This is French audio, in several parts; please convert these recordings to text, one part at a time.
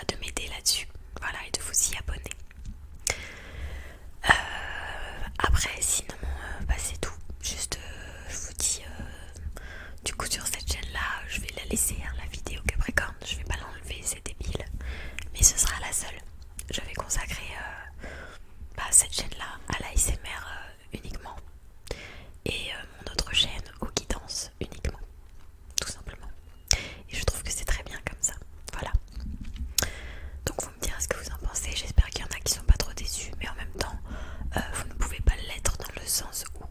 de m'aider là-dessus. Voilà, et de vous y abonner. Après, sinon, c'est tout. Juste, je vous dis, du coup, sur cette chaîne-là, je vais la laisser, hein, la vidéo Capricorne. Je vais pas l'enlever, c'est débile. Mais ce sera la seule. Je vais consacrer cette chaîne-là à l'ASMR uniquement. Et mon autre chaîne aux guidances uniquement. Tout simplement. Et je trouve que c'est très bien comme ça. Voilà. Donc vous me direz ce que vous en pensez. J'espère qu'il y en a qui sont pas trop déçus. Mais en même temps, vous ne pouvez pas l'être dans le sens où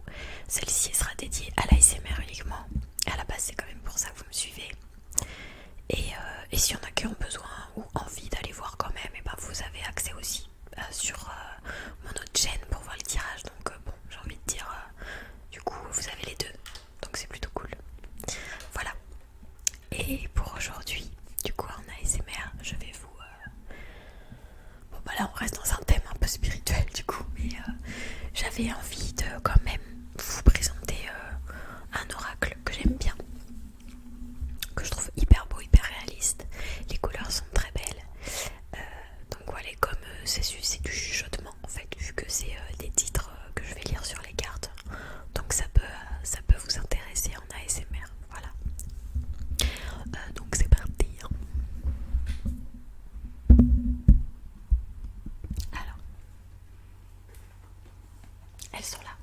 celle-ci sera dédiée à l'ASMR uniquement. À la base, c'est quand même pour ça que vous me suivez. Et s'il y en a qui ont besoin ou envie d'aller voir quand même, et ben vous avez accès aussi sur mon autre chaîne pour voir le tirage. Donc bon, j'ai envie de dire, du coup vous avez les deux. Donc c'est plutôt cool. Voilà. Et pour aujourd'hui, du coup en ASMR, je vais vous... Bon bah là on reste dans un thème un peu spirituel du coup, mais j'avais envie de quand même vous présenter un oracle que j'aime bien, que je trouve hyper beau, hyper réaliste. Les couleurs sont très belles. Donc voilà, comme c'est du chuchotement en fait, vu que c'est des titres que je vais lire sur les cartes. Donc ça peut vous intéresser en ASMR. Voilà. Donc c'est parti. Alors, elles sont là.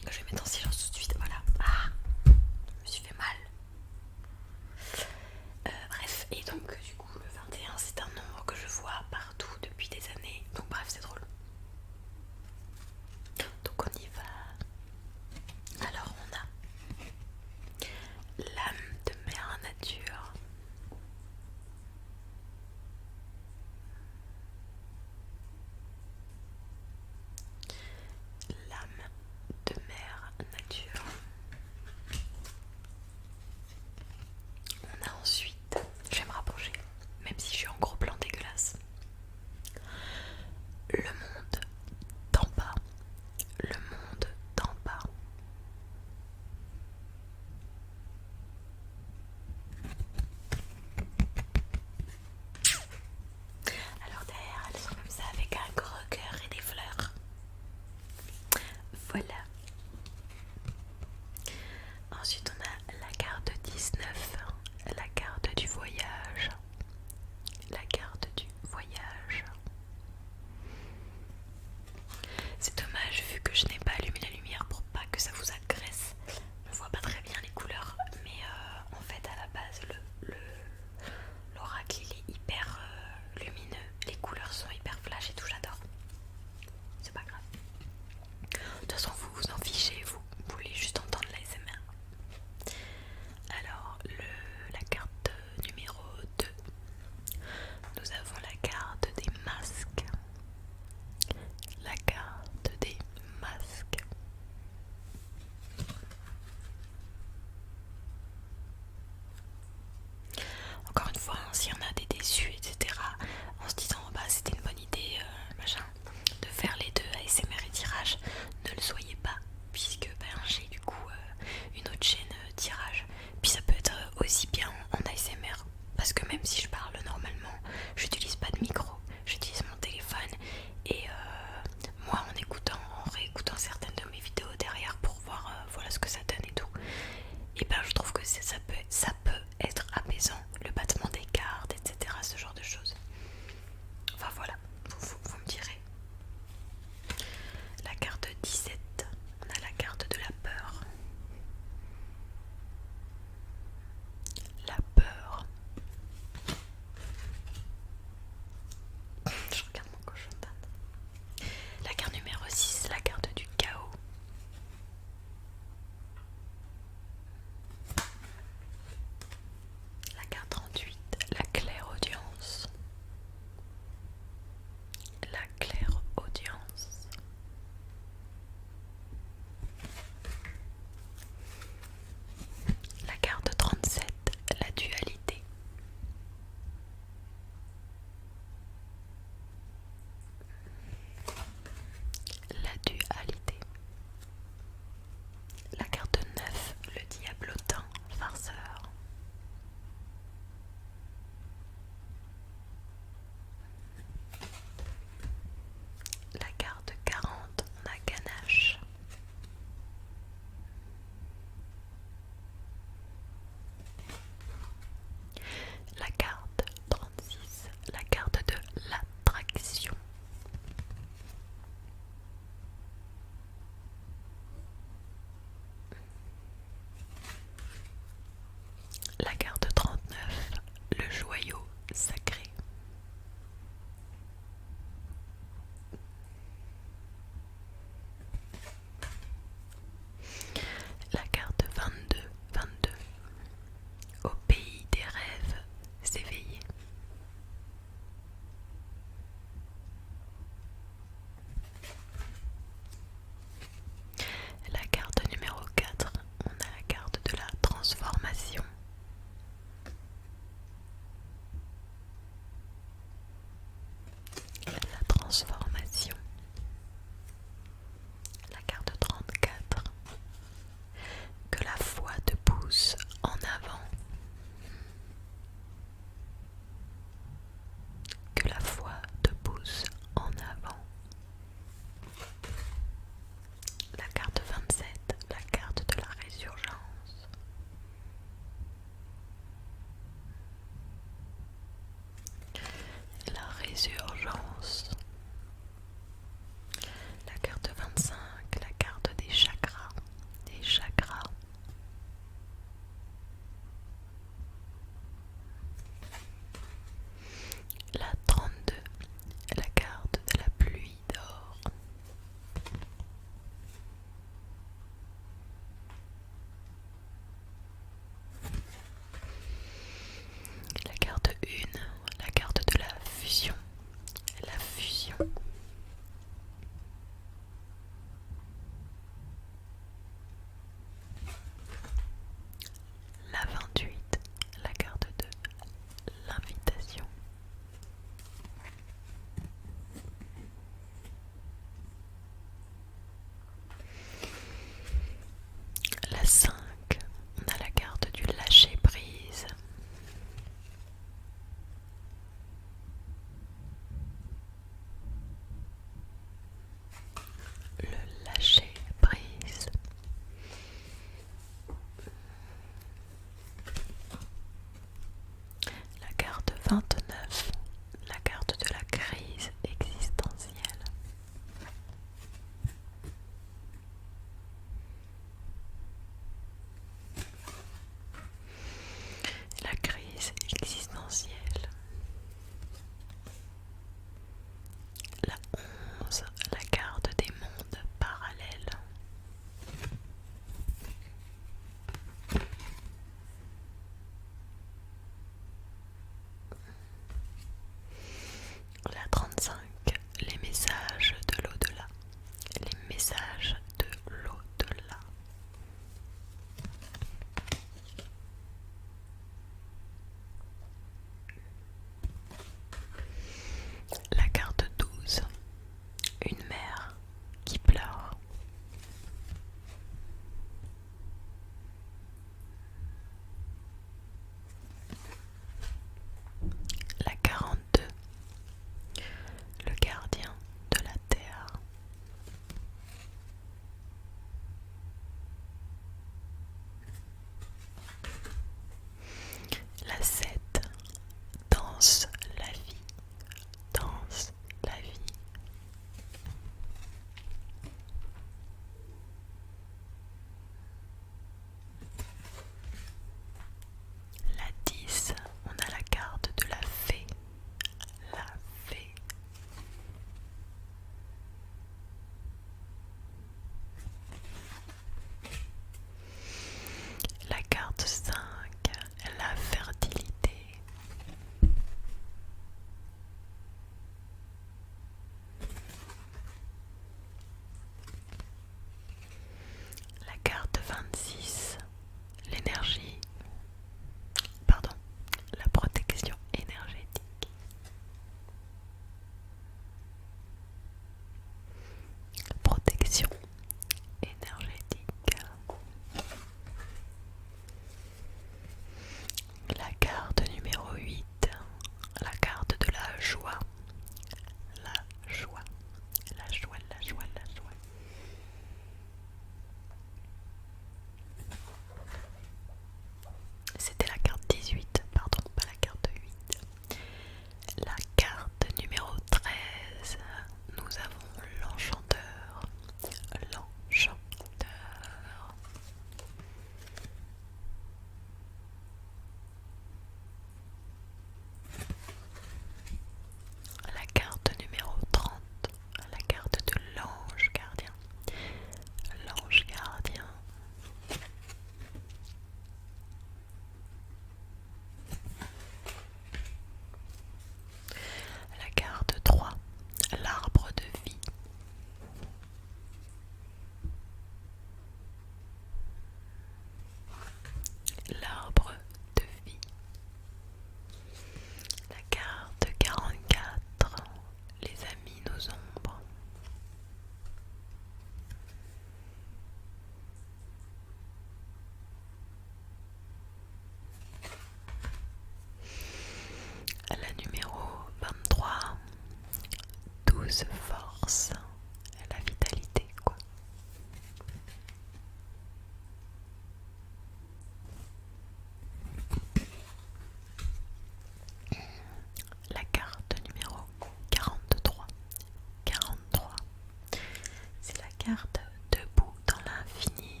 carte debout dans l'infini.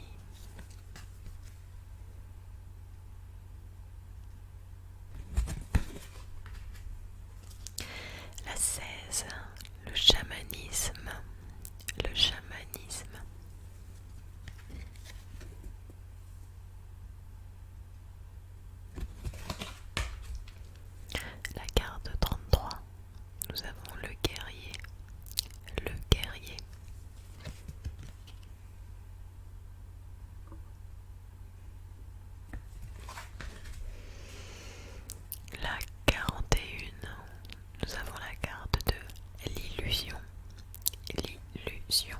La 16, le chamanisme. Le chamanisme. La carte 33, nous avons le guerrier. Le guerrier. La 41, nous avons la carte de l'illusion. L'illusion.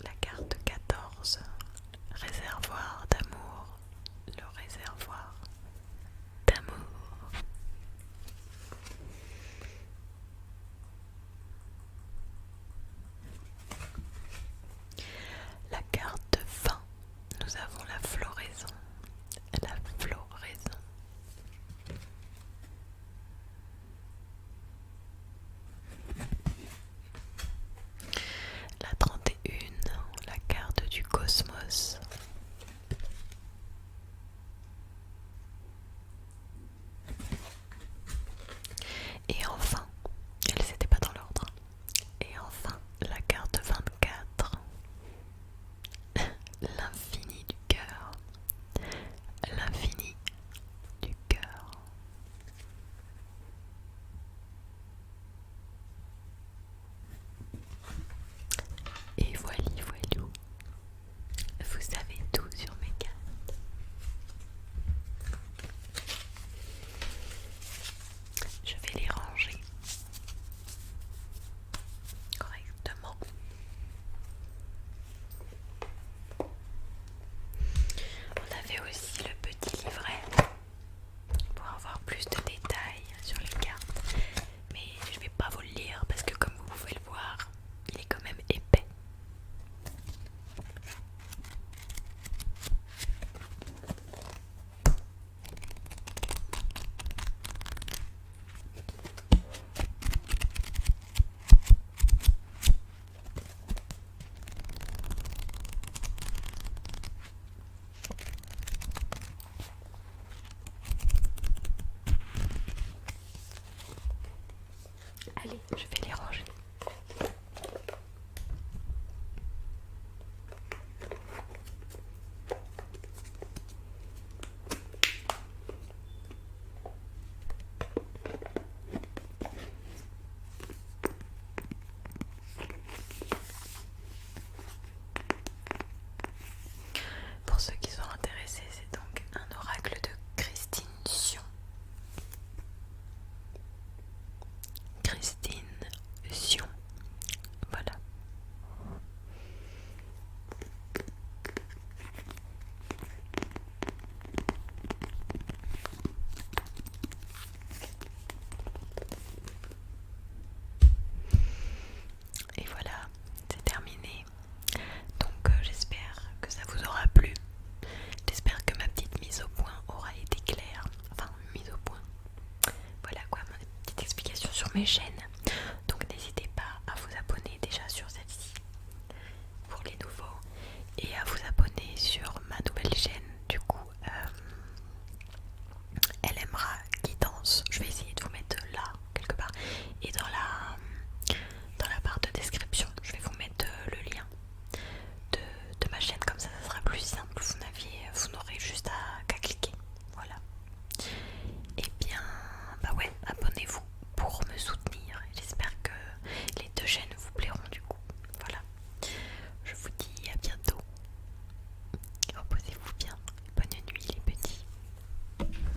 La carte 14, réservoir d'amour. Le réservoir d'amour. La carte 20, nous avons la floraison. La floraison. La 31, la carte du cosmos. Et enfin, elles n'étaient pas dans l'ordre. Et enfin, la carte 24, l'infini du cœur. L'infini du cœur. Et voilou, vous savez tout sur mes cartes. Je vais les ranger correctement. On avait aussi le petit livret pour avoir plus de détails sur les cartes, mais je vais pas vous le lire parce que comme vous pouvez le voir, il est quand même épais. Allez, je vais les ranger. Pour ceux qui sont intéressés, c'est donc un oracle de Christine Sion. Christine Sion. Voilà. Et voilà, c'est terminé. Donc j'espère que ça vous aura plu. J'espère que ma petite mise au point aura été claire. Enfin, mise au point. Voilà quoi, ma petite explication sur mes chaînes.